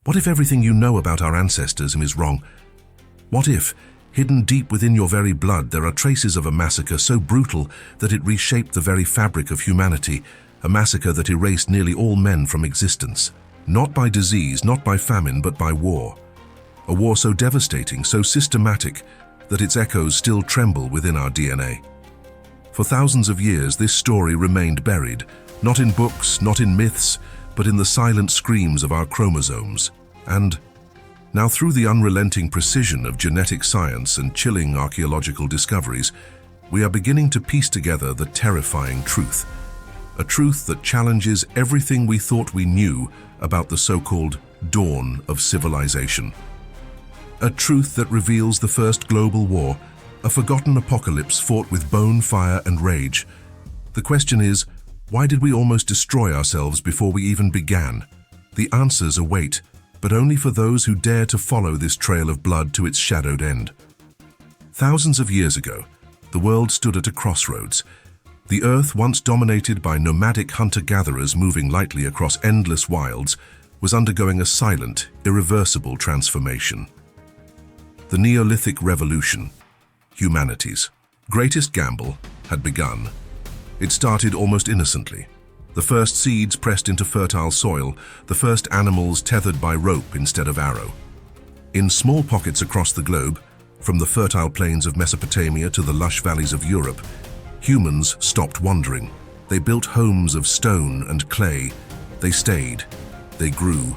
What if everything you know about our ancestors is wrong? What if, hidden deep within your very blood, there are traces of a massacre so brutal that it reshaped the very fabric of humanity, a massacre that erased nearly all men from existence? Not by disease, not by famine, but by war. A war so devastating, so systematic, that its echoes still tremble within our DNA. For thousands of years, this story remained buried, not in books, not in myths, but in the silent screams of our chromosomes. And now, through the unrelenting precision of genetic science and chilling archaeological discoveries, we are beginning to piece together the terrifying truth. A truth that challenges everything we thought we knew about the so-called dawn of civilization. A truth that reveals the first global war, a forgotten apocalypse fought with bone, fire, and rage. The question is, why did we almost destroy ourselves before we even began? The answers await, but only for those who dare to follow this trail of blood to its shadowed end. Thousands of years ago, the world stood at a crossroads. The earth, once dominated by nomadic hunter-gatherers moving lightly across endless wilds, was undergoing a silent, irreversible transformation. The Neolithic Revolution, humanity's greatest gamble, had begun. It started almost innocently. The first seeds pressed into fertile soil, the first animals tethered by rope instead of arrow. In small pockets across the globe, from the fertile plains of Mesopotamia to the lush valleys of Europe, humans stopped wandering. They built homes of stone and clay. They stayed, they grew,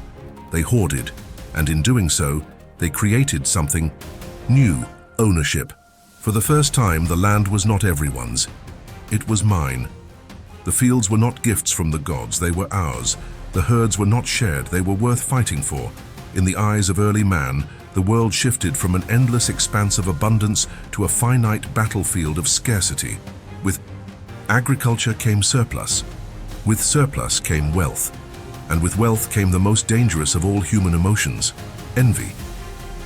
they hoarded, and in doing so, they created something new: ownership. For the first time, the land was not everyone's. It was mine. The fields were not gifts from the gods, they were ours. The herds were not shared, they were worth fighting for. In the eyes of early man, the world shifted from an endless expanse of abundance to a finite battlefield of scarcity. With agriculture came surplus. With surplus came wealth. And with wealth came the most dangerous of all human emotions: envy.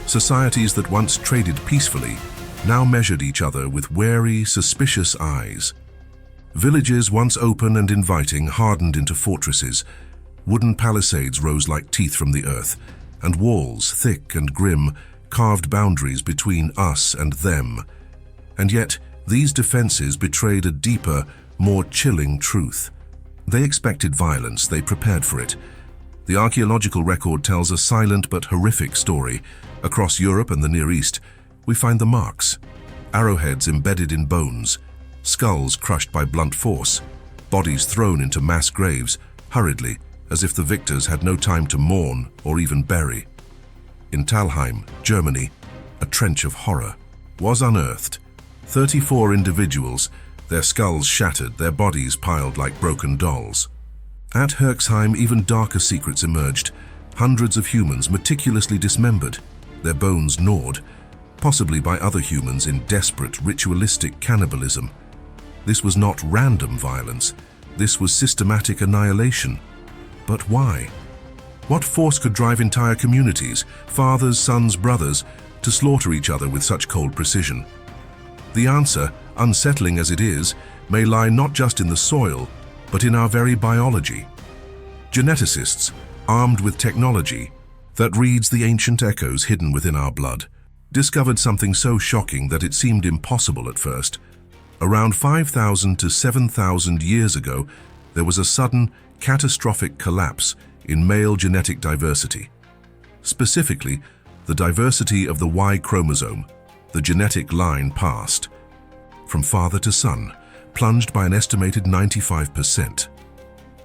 Societies that once traded peacefully now measured each other with wary, suspicious eyes. Villages once open and inviting hardened into fortresses. Wooden palisades rose like teeth from the earth, and walls, thick and grim, carved boundaries between us and them. And yet, these defenses betrayed a deeper, more chilling truth. They expected violence, they prepared for it. The archaeological record tells a silent but horrific story. Across Europe and the Near East, we find the marks: arrowheads embedded in bones, skulls crushed by blunt force, bodies thrown into mass graves, hurriedly, as if the victors had no time to mourn or even bury. In Talheim, Germany, a trench of horror was unearthed. 34 individuals, their skulls shattered, their bodies piled like broken dolls. At Herxheim, even darker secrets emerged. Hundreds of humans meticulously dismembered, their bones gnawed, possibly by other humans in desperate, ritualistic cannibalism. This was not random violence. This was systematic annihilation. But why? What force could drive entire communities, fathers, sons, brothers, to slaughter each other with such cold precision? The answer, unsettling as it is, may lie not just in the soil, but in our very biology. Geneticists, armed with technology that reads the ancient echoes hidden within our blood, discovered something so shocking that it seemed impossible at first. Around 5,000 to 7,000 years ago, there was a sudden, catastrophic collapse in male genetic diversity. Specifically, the diversity of the Y chromosome, the genetic line passed from father to son, plunged by an estimated 95%.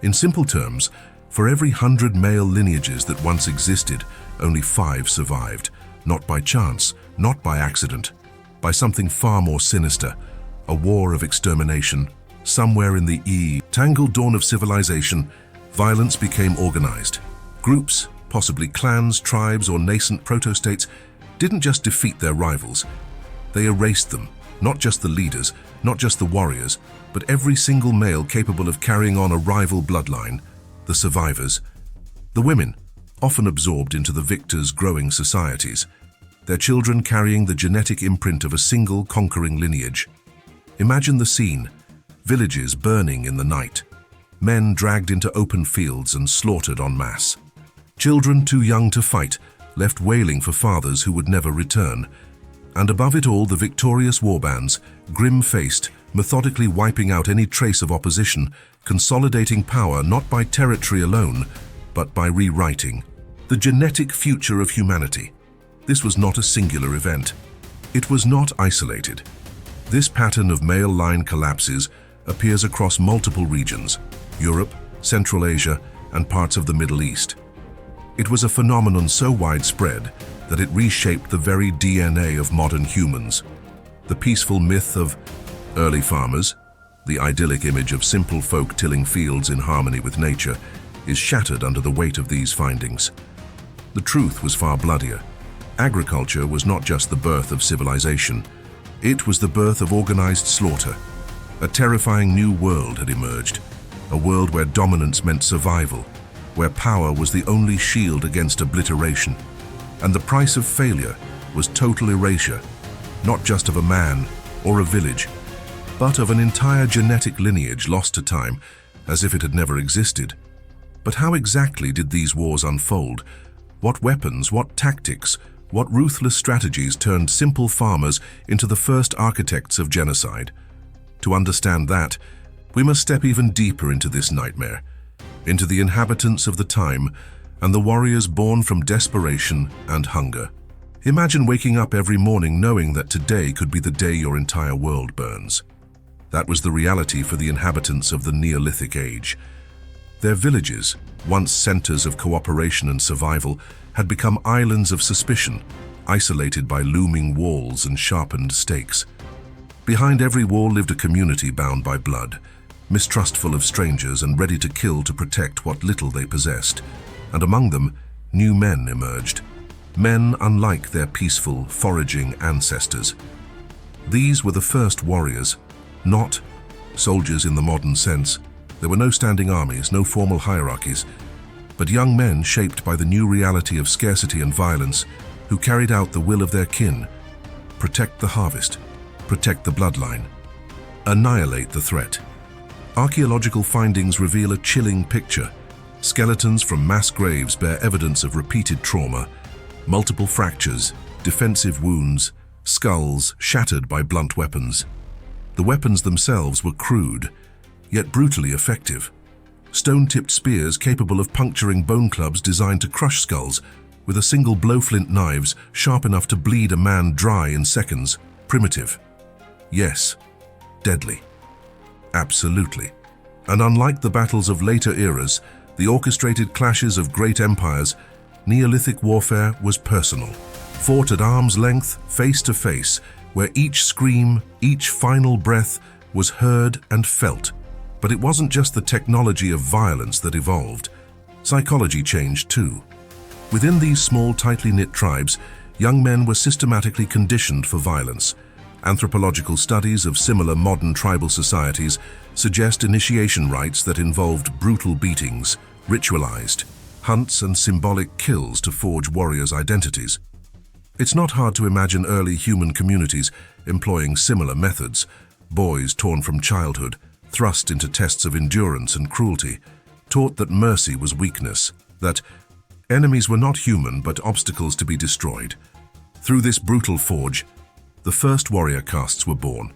In simple terms, for every 100 male lineages that once existed, only 5 survived, not by chance, not by accident, by something far more sinister, a war of extermination. Somewhere in the tangled dawn of civilization, violence became organized. Groups, possibly clans, tribes, or nascent proto-states, didn't just defeat their rivals. They erased them, not just the leaders, not just the warriors, but every single male capable of carrying on a rival bloodline, the survivors. The women, often absorbed into the victors' growing societies, their children carrying the genetic imprint of a single conquering lineage. Imagine the scene: villages burning in the night, men dragged into open fields and slaughtered en masse. Children too young to fight, left wailing for fathers who would never return. And above it all, the victorious warbands, grim-faced, methodically wiping out any trace of opposition, consolidating power not by territory alone, but by rewriting the genetic future of humanity. This was not a singular event. It was not isolated. This pattern of male line collapses appears across multiple regions: Europe, Central Asia, and parts of the Middle East. It was a phenomenon so widespread that it reshaped the very DNA of modern humans. The peaceful myth of early farmers, the idyllic image of simple folk tilling fields in harmony with nature, is shattered under the weight of these findings. The truth was far bloodier. Agriculture was not just the birth of civilization. It was the birth of organized slaughter. A terrifying new world had emerged, a world where dominance meant survival, where power was the only shield against obliteration. And the price of failure was total erasure, not just of a man or a village, but of an entire genetic lineage lost to time, as if it had never existed. But how exactly did these wars unfold? What weapons, what tactics, what ruthless strategies turned simple farmers into the first architects of genocide? To understand that, we must step even deeper into this nightmare, into the inhabitants of the time and the warriors born from desperation and hunger. Imagine waking up every morning knowing that today could be the day your entire world burns. That was the reality for the inhabitants of the Neolithic age. Their villages, once centers of cooperation and survival, had become islands of suspicion, isolated by looming walls and sharpened stakes. Behind every wall lived a community bound by blood, mistrustful of strangers and ready to kill to protect what little they possessed. And among them, new men emerged. Men unlike their peaceful, foraging ancestors. These were the first warriors, not soldiers in the modern sense. There were no standing armies, no formal hierarchies, but young men shaped by the new reality of scarcity and violence who carried out the will of their kin. Protect the harvest, protect the bloodline, annihilate the threat. Archaeological findings reveal a chilling picture. Skeletons from mass graves bear evidence of repeated trauma, multiple fractures, defensive wounds, skulls shattered by blunt weapons. The weapons themselves were crude, yet brutally effective. Stone-tipped spears capable of puncturing bone clubs designed to crush skulls, with a single blowflint knives sharp enough to bleed a man dry in seconds. Primitive. Yes. Deadly. Absolutely. And unlike the battles of later eras, the orchestrated clashes of great empires, Neolithic warfare was personal, fought at arm's length, face to face, where each scream, each final breath was heard and felt. But it wasn't just the technology of violence that evolved. Psychology changed too. Within these small, tightly knit tribes, young men were systematically conditioned for violence. Anthropological studies of similar modern tribal societies suggest initiation rites that involved brutal beatings, ritualized hunts and symbolic kills to forge warriors' identities. It's not hard to imagine early human communities employing similar methods. Boys torn from childhood, thrust into tests of endurance and cruelty, taught that mercy was weakness, that enemies were not human but obstacles to be destroyed. Through this brutal forge, the first warrior castes were born,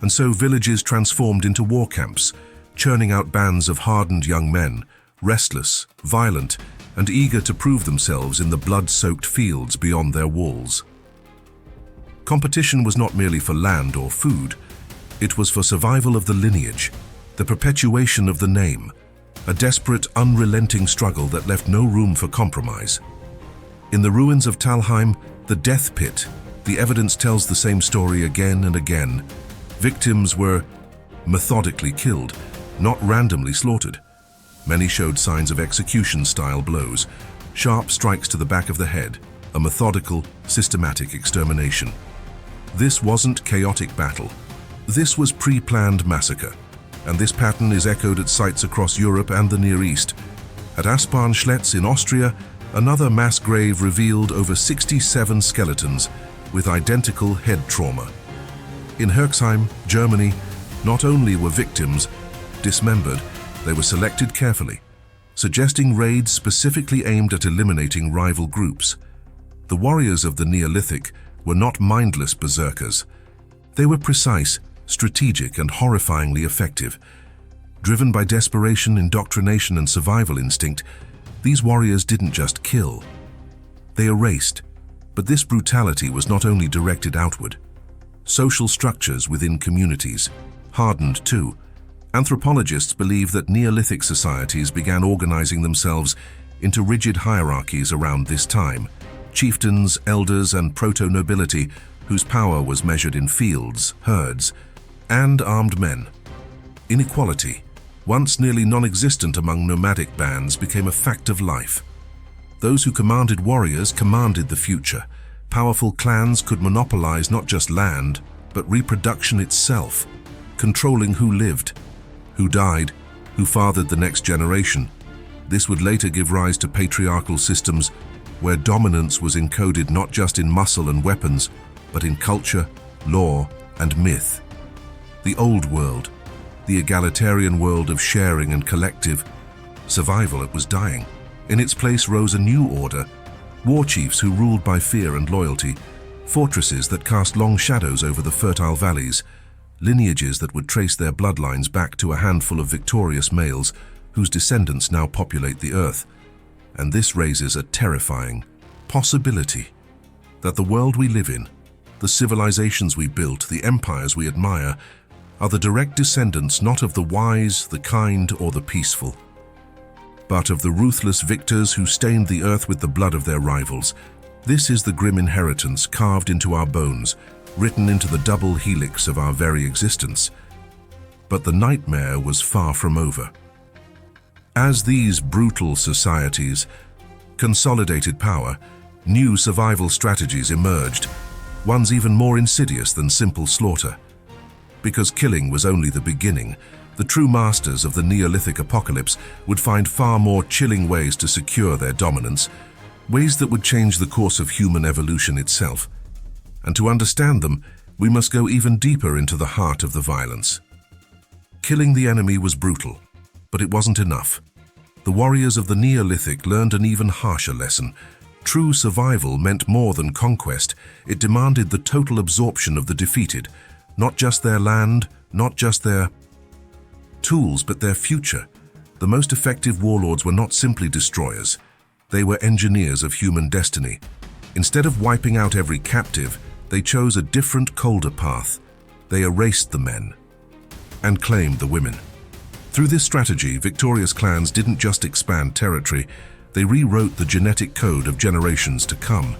and so villages transformed into war camps, churning out bands of hardened young men, restless, violent, and eager to prove themselves in the blood-soaked fields beyond their walls. Competition was not merely for land or food, it was for survival of the lineage, the perpetuation of the name, a desperate, unrelenting struggle that left no room for compromise. In the ruins of Talheim, the death pit, the evidence tells the same story again and again. Victims were methodically killed, not randomly slaughtered. Many showed signs of execution-style blows, sharp strikes to the back of the head, a methodical, systematic extermination. This wasn't chaotic battle. This was pre-planned massacre, and this pattern is echoed at sites across Europe and the Near East. At Aspern-Schletz in Austria, another mass grave revealed over 67 skeletons with identical head trauma. In Herxheim, Germany, not only were victims dismembered, they were selected carefully. suggesting raids specifically aimed at eliminating rival groups. The warriors of the Neolithic were not mindless berserkers. They were precise, strategic, and horrifyingly effective. Driven by desperation, indoctrination, and survival instinct, these warriors didn't just kill. They erased. But this brutality was not only directed outward. Social structures within communities hardened too. Anthropologists believe that Neolithic societies began organizing themselves into rigid hierarchies around this time. Chieftains, elders, and proto-nobility, whose power was measured in fields, herds, and armed men. Inequality, once nearly non-existent among nomadic bands, became a fact of life. Those who commanded warriors commanded the future. Powerful clans could monopolize not just land, but reproduction itself, controlling who lived, who died, who fathered the next generation. This would later give rise to patriarchal systems where dominance was encoded not just in muscle and weapons, but in culture, law, and myth. The old world, the egalitarian world of sharing and collective survival, it was dying. In its place rose a new order, war chiefs who ruled by fear and loyalty, fortresses that cast long shadows over the fertile valleys, lineages that would trace their bloodlines back to a handful of victorious males whose descendants now populate the earth. And this raises a terrifying possibility that the world we live in, the civilizations we built, the empires we admire, are the direct descendants not of the wise, the kind, or the peaceful, but of the ruthless victors who stained the earth with the blood of their rivals. This is the grim inheritance carved into our bones, written into the double helix of our very existence. But the nightmare was far from over. As these brutal societies consolidated power, new survival strategies emerged, ones even more insidious than simple slaughter. Because killing was only the beginning, the true masters of the Neolithic apocalypse would find far more chilling ways to secure their dominance, ways that would change the course of human evolution itself. And to understand them, we must go even deeper into the heart of the violence. Killing the enemy was brutal, but it wasn't enough. The warriors of the Neolithic learned an even harsher lesson. True survival meant more than conquest. It demanded the total absorption of the defeated, not just their land, not just their tools, but their future. The most effective warlords were not simply destroyers. They were engineers of human destiny. Instead of wiping out every captive, they chose a different, colder path. They erased the men and claimed the women. Through this strategy, victorious clans didn't just expand territory, they rewrote the genetic code of generations to come.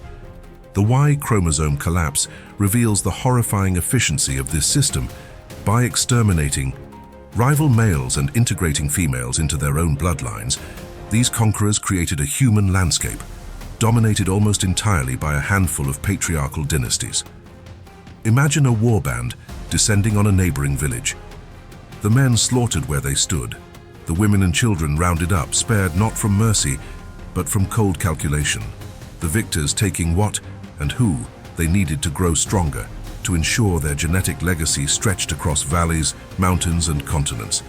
The Y chromosome collapse reveals the horrifying efficiency of this system. By exterminating rival males and integrating females into their own bloodlines, these conquerors created a human landscape, dominated almost entirely by a handful of patriarchal dynasties. Imagine a warband descending on a neighboring village. The men slaughtered where they stood, the women and children rounded up, spared not from mercy, but from cold calculation, the victors taking what and who they needed to grow stronger, to ensure their genetic legacy stretched across valleys, mountains, and continents.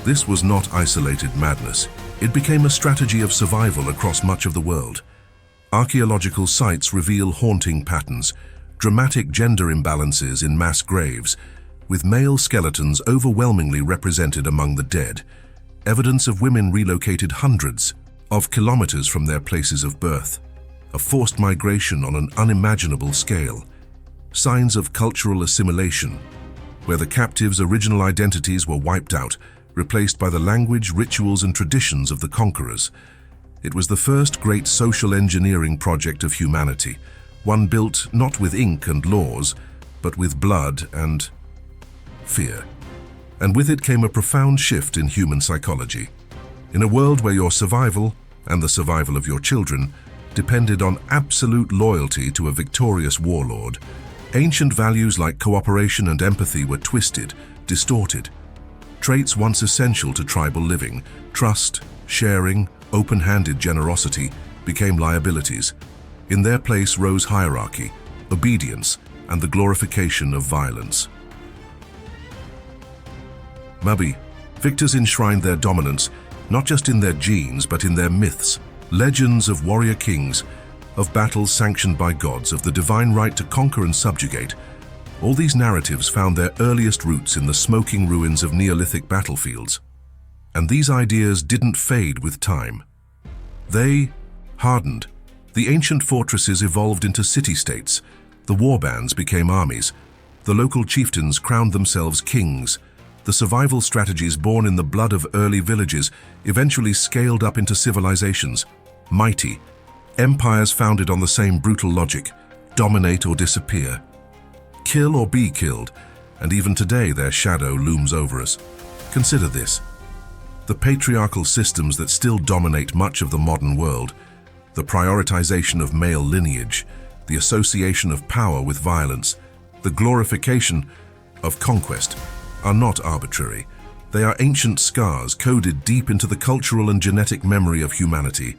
This was not isolated madness. It became a strategy of survival across much of the world. Archaeological sites reveal haunting patterns, dramatic gender imbalances in mass graves, with male skeletons overwhelmingly represented among the dead, evidence of women relocated hundreds of kilometers from their places of birth, a forced migration on an unimaginable scale, signs of cultural assimilation, where the captives' original identities were wiped out, replaced by the language, rituals, and traditions of the conquerors. It was the first great social engineering project of humanity, one built not with ink and laws, but with blood and fear. And with it came a profound shift in human psychology. In a world where your survival, and the survival of your children, depended on absolute loyalty to a victorious warlord, ancient values like cooperation and empathy were twisted, distorted. Traits once essential to tribal living, trust, sharing, open-handed generosity, became liabilities. In their place rose hierarchy, obedience, and the glorification of violence. Mabi, victors enshrined their dominance, not just in their genes but in their myths, legends of warrior kings, of battles sanctioned by gods, of the divine right to conquer and subjugate. All these narratives found their earliest roots in the smoking ruins of Neolithic battlefields. And these ideas didn't fade with time. They hardened. The ancient fortresses evolved into city-states. The warbands became armies. The local chieftains crowned themselves kings. The survival strategies born in the blood of early villages eventually scaled up into civilizations, mighty, empires founded on the same brutal logic: dominate or disappear, kill or be killed, and even today their shadow looms over us. Consider this: the patriarchal systems that still dominate much of the modern world, the prioritization of male lineage, the association of power with violence, the glorification of conquest, are not arbitrary. They are ancient scars coded deep into the cultural and genetic memory of humanity.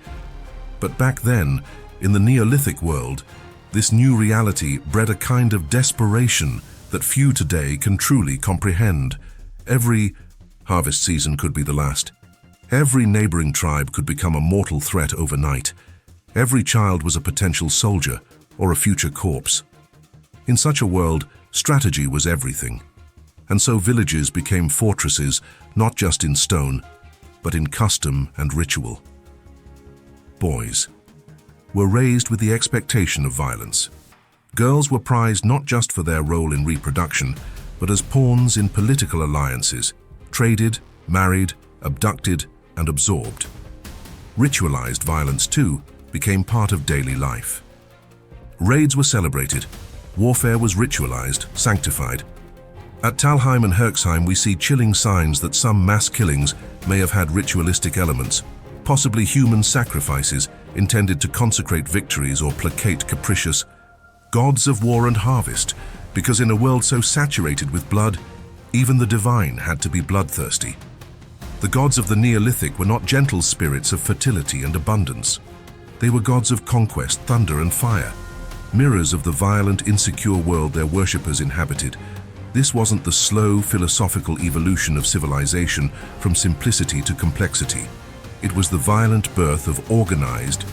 But back then, in the Neolithic world, this new reality bred a kind of desperation that few today can truly comprehend. Every harvest season could be the last. Every neighboring tribe could become a mortal threat overnight. Every child was a potential soldier or a future corpse. In such a world, strategy was everything. And so villages became fortresses, not just in stone, but in custom and ritual. Boys were raised with the expectation of violence. Girls were prized not just for their role in reproduction, but as pawns in political alliances, traded, married, abducted, and absorbed. Ritualized violence, too, became part of daily life. Raids were celebrated. Warfare was ritualized, sanctified. At Talheim and Herxheim, we see chilling signs that some mass killings may have had ritualistic elements, possibly human sacrifices intended to consecrate victories or placate capricious gods of war and harvest, because in a world so saturated with blood, even the divine had to be bloodthirsty. The gods of the Neolithic were not gentle spirits of fertility and abundance. They were gods of conquest, thunder, and fire, mirrors of the violent, insecure world their worshippers inhabited. This wasn't the slow, philosophical evolution of civilization from simplicity to complexity. It was the violent birth of organized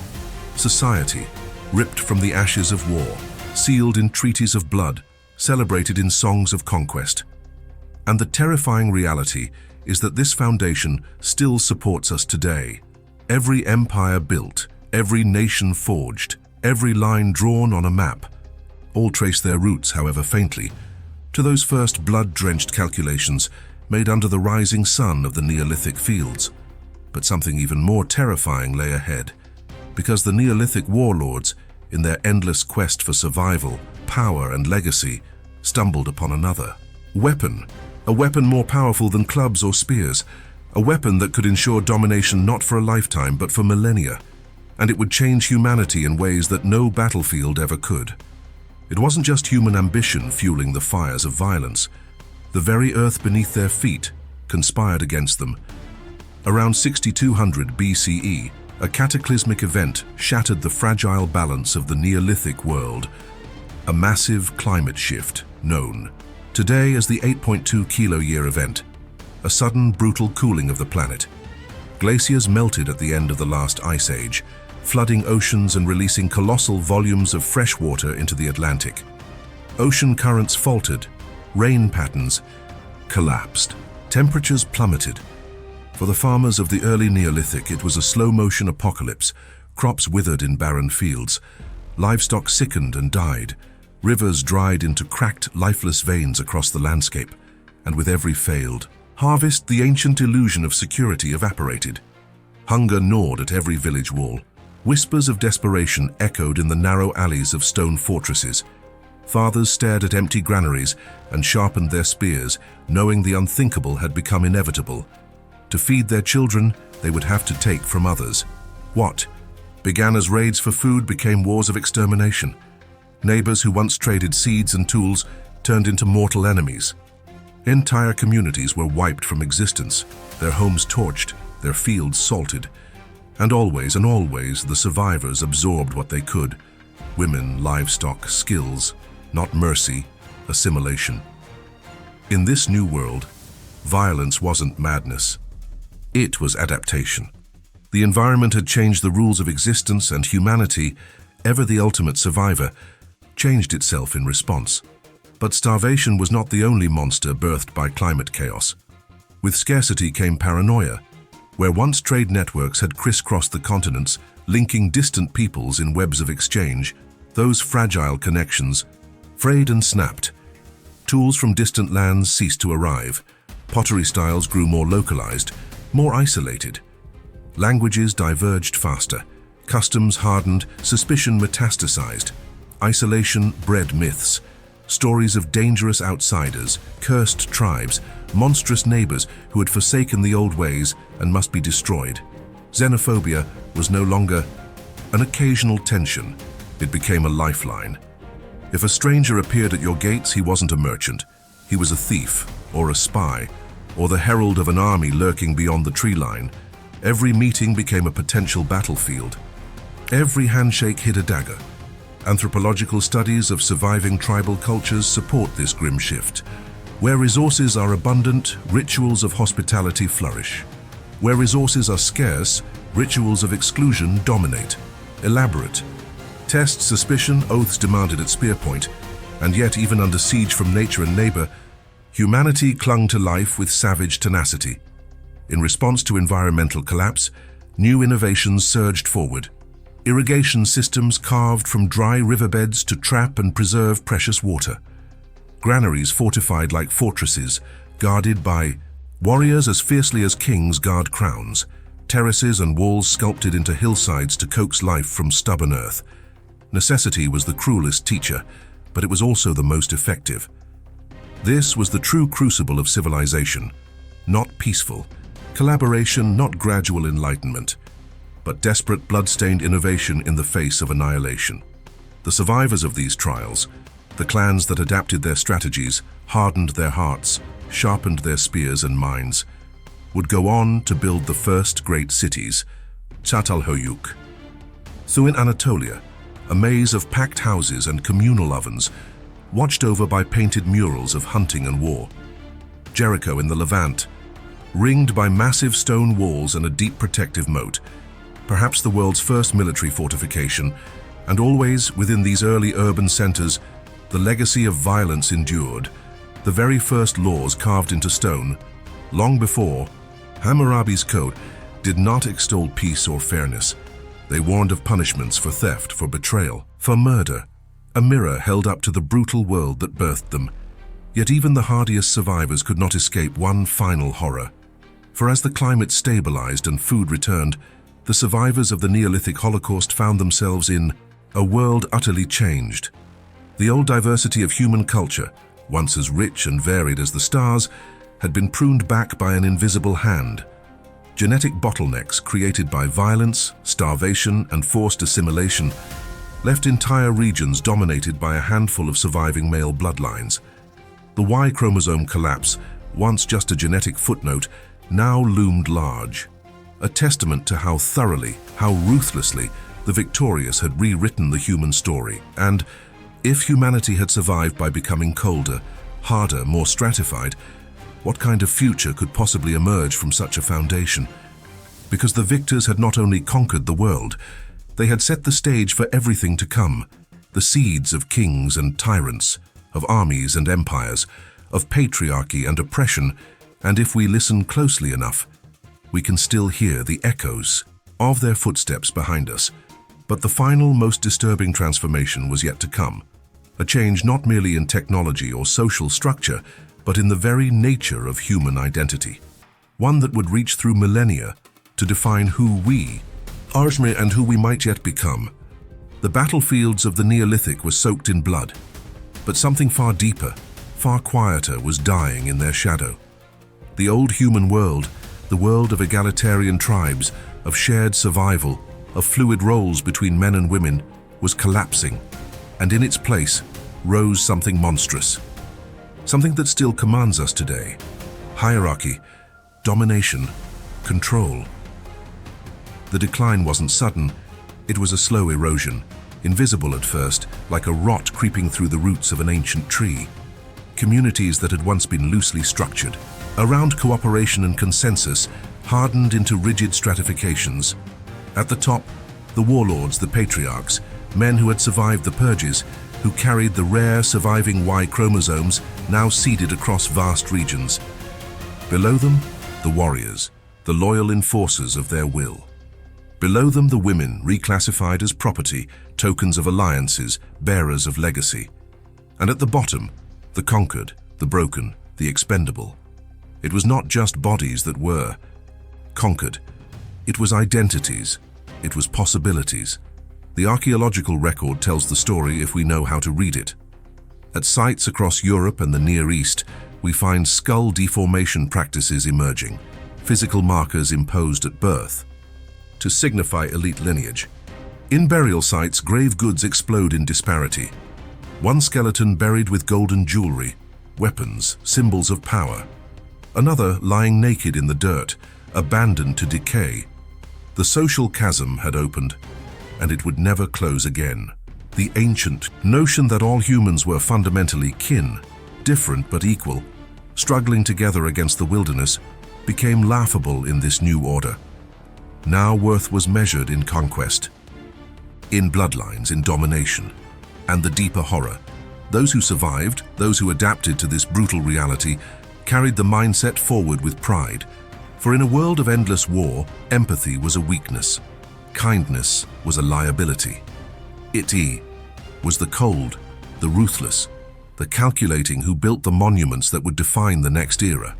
society, ripped from the ashes of war, sealed in treaties of blood, celebrated in songs of conquest. And the terrifying reality is that this foundation still supports us today. Every empire built, every nation forged, every line drawn on a map, all trace their roots, however faintly, to those first blood-drenched calculations made under the rising sun of the Neolithic fields. But something even more terrifying lay ahead, because the Neolithic warlords, in their endless quest for survival, power, and legacy, stumbled upon another weapon, a weapon more powerful than clubs or spears, a weapon that could ensure domination not for a lifetime but for millennia, and it would change humanity in ways that no battlefield ever could. It wasn't just human ambition fueling the fires of violence. The very earth beneath their feet conspired against them. Around 6200 BCE, a cataclysmic event shattered the fragile balance of the Neolithic world, a massive climate shift known today as the 8.2 kilo-year event, a sudden, brutal cooling of the planet. Glaciers melted at the end of the last ice age, flooding oceans and releasing colossal volumes of fresh water into the Atlantic. Ocean currents faltered, rain patterns collapsed, temperatures plummeted. For the farmers of the early Neolithic, it was a slow-motion apocalypse. Crops withered in barren fields, livestock sickened and died, rivers dried into cracked, lifeless veins across the landscape, and with every failed harvest, the ancient illusion of security evaporated. Hunger gnawed at every village wall. Whispers of desperation echoed in the narrow alleys of stone fortresses. Fathers stared at empty granaries and sharpened their spears, knowing the unthinkable had become inevitable. To feed their children, they would have to take from others. What began as raids for food became wars of extermination. Neighbors who once traded seeds and tools turned into mortal enemies. Entire communities were wiped from existence, their homes torched, their fields salted. And always the survivors absorbed what they could: women, livestock, skills, not mercy, assimilation. In this new world, violence wasn't madness. It was adaptation. The environment had changed the rules of existence, and humanity, ever the ultimate survivor, changed itself in response. But starvation was not the only monster birthed by climate chaos. With scarcity came paranoia, where once trade networks had crisscrossed the continents, linking distant peoples in webs of exchange, those fragile connections frayed and snapped. Tools from distant lands ceased to arrive. Pottery styles grew more localized, more isolated. Languages diverged faster. Customs hardened, suspicion metastasized. Isolation bred myths. Stories of dangerous outsiders, cursed tribes, monstrous neighbors who had forsaken the old ways and must be destroyed. Xenophobia was no longer an occasional tension. It became a lifeline. If a stranger appeared at your gates, he wasn't a merchant. He was a thief, or a spy, or the herald of an army lurking beyond the tree line. Every meeting became a potential battlefield. Every handshake hid a dagger. Anthropological studies of surviving tribal cultures support this grim shift. Where resources are abundant, rituals of hospitality flourish. Where resources are scarce, rituals of exclusion dominate. Elaborate. Test suspicion, oaths demanded at spear point, and yet even under siege from nature and neighbor, humanity clung to life with savage tenacity. In response to environmental collapse, new innovations surged forward. Irrigation systems carved from dry riverbeds to trap and preserve precious water. Granaries fortified like fortresses, guarded by warriors as fiercely as kings guard crowns. Terraces and walls sculpted into hillsides to coax life from stubborn earth. Necessity was the cruelest teacher, but it was also the most effective. This was the true crucible of civilization, not peaceful. Collaboration, not gradual enlightenment, but desperate blood-stained innovation in the face of annihilation. The survivors of these trials, the clans that adapted their strategies, hardened their hearts, sharpened their spears and minds, would go on to build the first great cities, Çatalhöyük. So in Anatolia, a maze of packed houses and communal ovens, watched over by painted murals of hunting and war. Jericho in the Levant, ringed by massive stone walls and a deep protective moat, perhaps the world's first military fortification, and always within these early urban centers, the legacy of violence endured, the very first laws carved into stone, long before, Hammurabi's code did not extol peace or fairness. They warned of punishments for theft, for betrayal, for murder, a mirror held up to the brutal world that birthed them. Yet even the hardiest survivors could not escape one final horror. For as the climate stabilized and food returned, the survivors of the Neolithic Holocaust found themselves in a world utterly changed. The old diversity of human culture, once as rich and varied as the stars, had been pruned back by an invisible hand. Genetic bottlenecks created by violence, starvation, and forced assimilation left entire regions dominated by a handful of surviving male bloodlines. The Y chromosome collapse, once just a genetic footnote, now loomed large. A testament to how thoroughly, how ruthlessly, the victorious had rewritten the human story. And if humanity had survived by becoming colder, harder, more stratified, what kind of future could possibly emerge from such a foundation? Because the victors had not only conquered the world, they had set the stage for everything to come, the seeds of kings and tyrants, of armies and empires, of patriarchy and oppression, and if we listen closely enough, we can still hear the echoes of their footsteps behind us. But the final, most disturbing transformation was yet to come. A change not merely in technology or social structure, but in the very nature of human identity. One that would reach through millennia to define who we are and who we might yet become. The battlefields of the Neolithic were soaked in blood, but something far deeper, far quieter was dying in their shadow. The old human world, the world of egalitarian tribes, of shared survival, of fluid roles between men and women, was collapsing, and in its place rose something monstrous. Something that still commands us today. Hierarchy, domination, control. The decline wasn't sudden, it was a slow erosion, invisible at first, like a rot creeping through the roots of an ancient tree. Communities that had once been loosely structured, around cooperation and consensus, hardened into rigid stratifications. At the top, the warlords, the patriarchs, men who had survived the purges, who carried the rare surviving Y chromosomes now seeded across vast regions. Below them, the warriors, the loyal enforcers of their will. Below them, the women, reclassified as property, tokens of alliances, bearers of legacy. And at the bottom, the conquered, the broken, the expendable. It was not just bodies that were conquered. It was identities. It was possibilities. The archaeological record tells the story if we know how to read it. At sites across Europe and the Near East, we find skull deformation practices emerging, physical markers imposed at birth to signify elite lineage. In burial sites, grave goods explode in disparity. One skeleton buried with golden jewelry, weapons, symbols of power. Another lying naked in the dirt, abandoned to decay. The social chasm had opened, and it would never close again. The ancient notion that all humans were fundamentally kin, different but equal, struggling together against the wilderness, became laughable in this new order. Now worth was measured in conquest, in bloodlines, in domination, and the deeper horror. Those who survived, those who adapted to this brutal reality, carried the mindset forward with pride. For in a world of endless war, empathy was a weakness. Kindness was a liability. It was the cold, the ruthless, the calculating who built the monuments that would define the next era.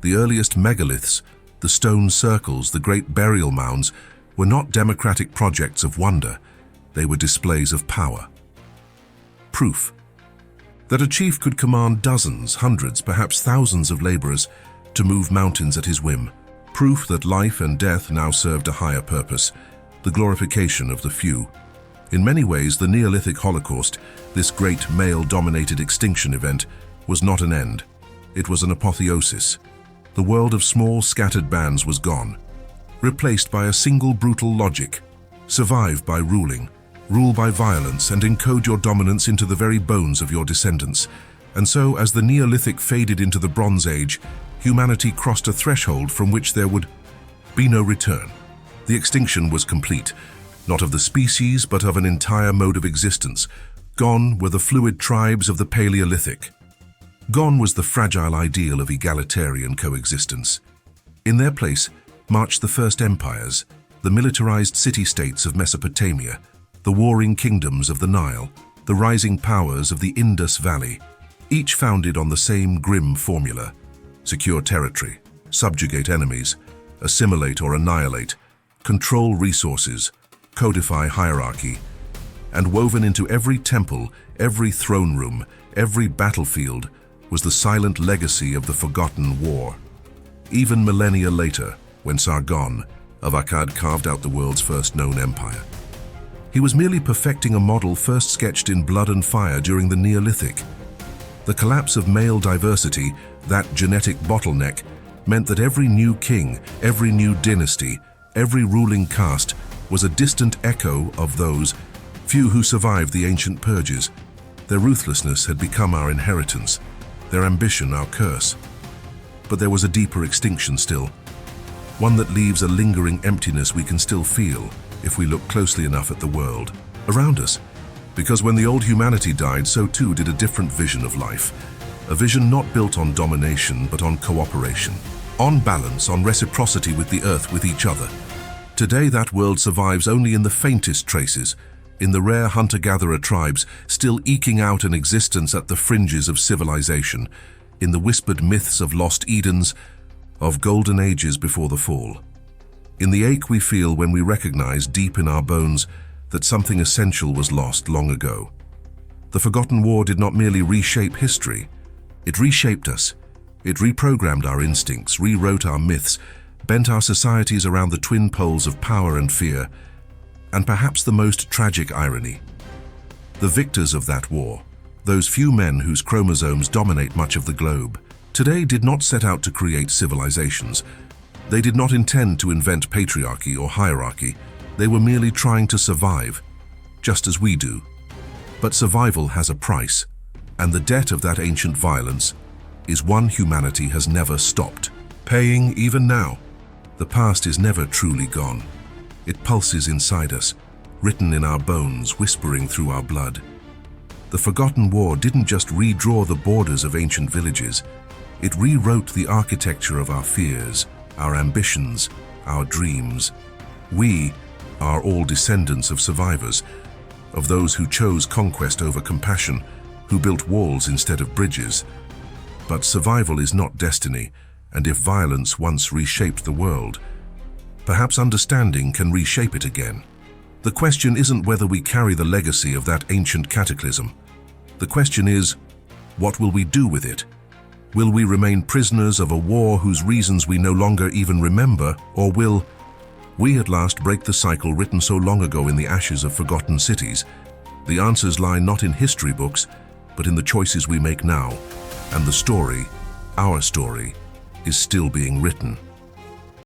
The earliest megaliths, the stone circles, the great burial mounds, were not democratic projects of wonder. They were displays of power. Proof that a chief could command dozens, hundreds, perhaps thousands of laborers to move mountains at his whim. Proof that life and death now served a higher purpose, the glorification of the few. In many ways, the Neolithic Holocaust, this great male-dominated extinction event, was not an end. It was an apotheosis. The world of small, scattered bands was gone, replaced by a single brutal logic. Survive by ruling, rule by violence, and encode your dominance into the very bones of your descendants. And so, as the Neolithic faded into the Bronze Age, humanity crossed a threshold from which there would be no return. The extinction was complete, not of the species, but of an entire mode of existence. Gone were the fluid tribes of the Paleolithic. Gone was the fragile ideal of egalitarian coexistence. In their place marched the first empires, the militarized city-states of Mesopotamia, the warring kingdoms of the Nile, the rising powers of the Indus Valley, each founded on the same grim formula: secure territory, subjugate enemies, assimilate or annihilate, control resources, codify hierarchy. And woven into every temple, every throne room, every battlefield was the silent legacy of the forgotten war. Even millennia later, when Sargon of Akkad carved out the world's first known empire, he was merely perfecting a model first sketched in blood and fire during the Neolithic. The collapse of male diversity, that genetic bottleneck, meant that every new king, every new dynasty, every ruling caste was a distant echo of those few who survived the ancient purges. Their ruthlessness had become our inheritance, their ambition our curse. But there was a deeper extinction still, one that leaves a lingering emptiness we can still feel if we look closely enough at the world around us. Because when the old humanity died, so too did a different vision of life. A vision not built on domination, but on cooperation, on balance, on reciprocity with the earth, with each other. Today that world survives only in the faintest traces, in the rare hunter-gatherer tribes still eking out an existence at the fringes of civilization, in the whispered myths of lost Edens, of golden ages before the fall. In the ache we feel when we recognize deep in our bones that something essential was lost long ago. The Forgotten War did not merely reshape history, it reshaped us. It reprogrammed our instincts, rewrote our myths, bent our societies around the twin poles of power and fear. And perhaps the most tragic irony: the victors of that war, those few men whose chromosomes dominate much of the globe, today did not set out to create civilizations. They did not intend to invent patriarchy or hierarchy. They were merely trying to survive, just as we do. But survival has a price, and the debt of that ancient violence is one humanity has never stopped paying even now. The past is never truly gone. It pulses inside us, written in our bones, whispering through our blood. The Forgotten War didn't just redraw the borders of ancient villages. It rewrote the architecture of our fears, our ambitions, our dreams. We are all descendants of survivors, of those who chose conquest over compassion, who built walls instead of bridges. But survival is not destiny, and if violence once reshaped the world, perhaps understanding can reshape it again. The question isn't whether we carry the legacy of that ancient cataclysm. The question is, what will we do with it? Will we remain prisoners of a war whose reasons we no longer even remember, or will we at last break the cycle written so long ago in the ashes of forgotten cities? The answers lie not in history books, but in the choices we make now, and the story, our story, is still being written.